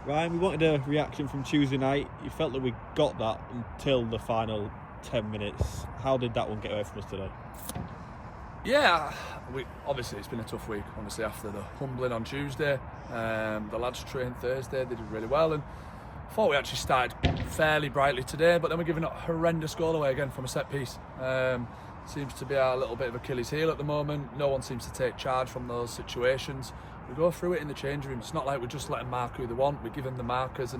Ryan, we wanted a reaction from Tuesday night. You felt that we got that until the final 10 minutes. How did that one get away from us today? Yeah, obviously it's been a tough week. Obviously after the humbling on Tuesday, the lads trained Thursday. They did really well, and I thought we actually started fairly brightly today. But then we're giving a horrendous goal away again from a set piece. Seems to be our little bit of Achilles heel at the moment. No one seems to take charge from those situations. We go through it in the change room. It's not like we're just letting mark who they want. We give them the markers,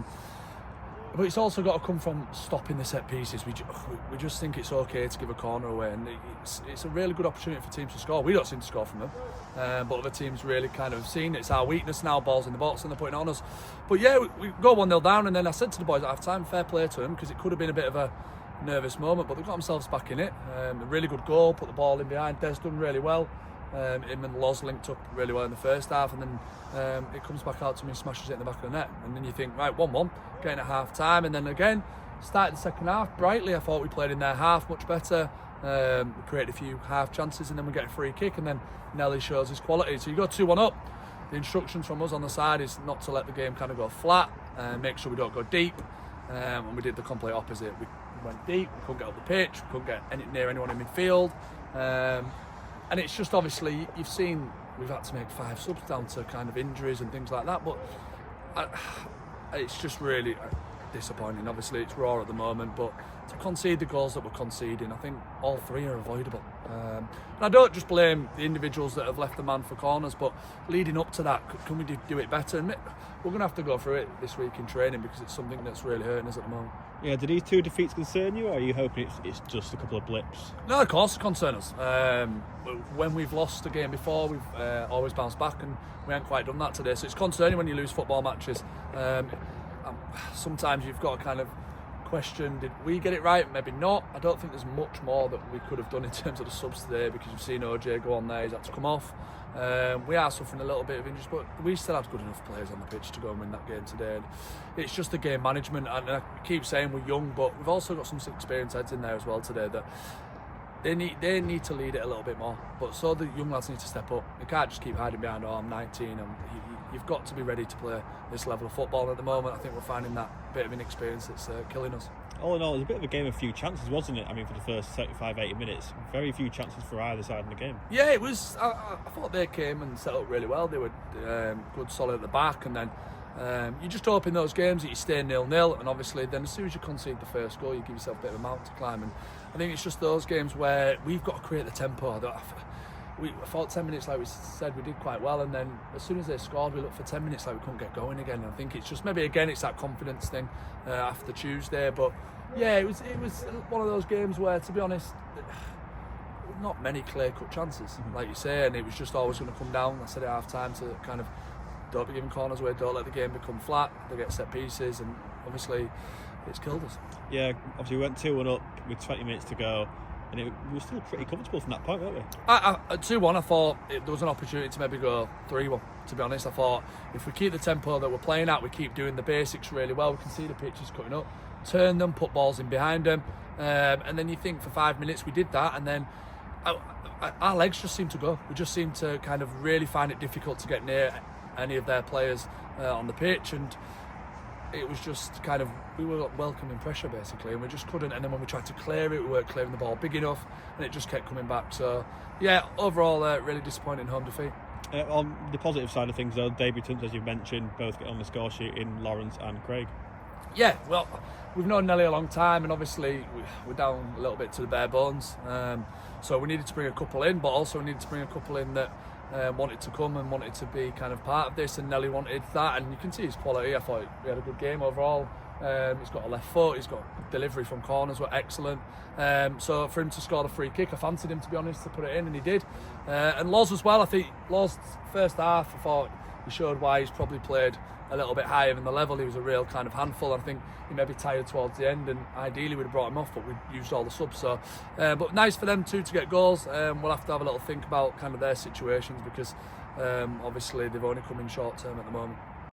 but it's also got to come from stopping the set pieces. We just think it's okay to give a corner away, and it's a really good opportunity for teams to score. We don't seem to score from them, but other teams really kind of seen it's our weakness now. Balls in the box and they're putting it on us. But yeah, we go 1-0 down, and then I said to the boys at half time, fair play to them, because it could have been a bit of a nervous moment, but they got themselves back in it. A really good goal, put the ball in behind. Des done really well. Him and Loz linked up really well in the first half, and then it comes back out to me, smashes it in the back of the net, and then you think, right, 1-1, getting at half time, and then again started the second half brightly. I thought we played in their half much better. We created a few half chances, and then we get a free kick, and then Nelly shows his quality. So you go 2-1 up. The instructions from us on the side is not to let the game kind of go flat, make sure we don't go deep, and we did the complete opposite. We went deep, we couldn't get up the pitch, we couldn't get near anyone in midfield. And it's just, obviously, you've seen we've had to make 5 subs down to kind of injuries and things like that, but it's just really disappointing. Obviously it's raw at the moment, but to concede the goals that we're conceding, I think all 3 are avoidable. And I don't just blame the individuals that have left the man for corners, but leading up to that, can we do it better? And we're going to have to go through it this week in training, because it's something that's really hurting us at the moment. Yeah, do these 2 defeats concern you, or are you hoping it's just a couple of blips? No, of course it concerns us. When we've lost a game before, we've always bounced back, and we haven't quite done that today. So it's concerning when you lose football matches. Sometimes you've got to kind of question, did we get it right? Maybe not. I don't think there's much more that we could have done in terms of the subs today, because you've seen OJ go on there, he's had to come off. We are suffering a little bit of injuries, but we still had good enough players on the pitch to go and win that game today. And it's just the game management, and I keep saying we're young, but we've also got some experienced heads in there as well today that they need to lead it a little bit more. But so the young lads need to step up. You can't just keep hiding behind, I'm 19. You've got to be ready to play this level of football. At the moment, I think we're finding that bit of inexperience that's killing us. All in all, it was a bit of a game of few chances, wasn't it? I mean, for the first 75-80 minutes, very few chances for either side in the game. Yeah, it was. I thought they came and set up really well. They were good, solid at the back, and then you just hope in those games that you stay 0-0, and obviously then as soon as you concede the first goal, you give yourself a bit of a mountain to climb. And I think it's just those games where we've got to create the tempo. I thought 10 minutes, like we said, we did quite well, and then as soon as they scored, we looked for 10 minutes like we couldn't get going again. And I think it's just, maybe again, it's that confidence thing after Tuesday. But yeah, it was one of those games where, to be honest, not many clear-cut chances, like you say, and it was just always going to come down. I said at half-time to kind of, don't be giving corners away, don't let the game become flat, they get set pieces, and obviously it's killed us. Yeah, obviously we went 2-1 up with 20 minutes to go, and we were still pretty comfortable from that point, weren't we? At 2-1, I thought there was an opportunity to maybe go 3-1, to be honest. I thought if we keep the tempo that we're playing at, we keep doing the basics really well, we can see the pitches cutting up, turn them, put balls in behind them, and then you think for 5 minutes we did that, and then our legs just seemed to go. We just seemed to kind of really find it difficult to get near any of their players on the pitch, and it was just kind of, we were welcoming pressure basically, and we just couldn't. And then when we tried to clear it, we weren't clearing the ball big enough, and it just kept coming back. So yeah, overall really disappointing home defeat. On the positive side of things though, debutants, as you've mentioned, both get on the score sheet in Lawrence and Craig. Yeah, well, we've known Nelly a long time, and obviously we're down a little bit to the bare bones, so we needed to bring a couple in, but also we needed to bring a couple in that wanted to come and wanted to be kind of part of this, and Nelly wanted that, and you can see his quality. I thought he had a good game overall. He's got a left foot, he's got delivery from corners were excellent, so for him to score the free kick, I fancied him, to be honest, to put it in, and he did. And Loz as well. I think Loz first half, I thought he showed why he's probably played a little bit higher than the level. He was a real kind of handful. I think he may be tired towards the end, and ideally we'd have brought him off, but we used all the subs. So but nice for them too to get goals. We'll have to have a little think about kind of their situations, because obviously they've only come in short term at the moment.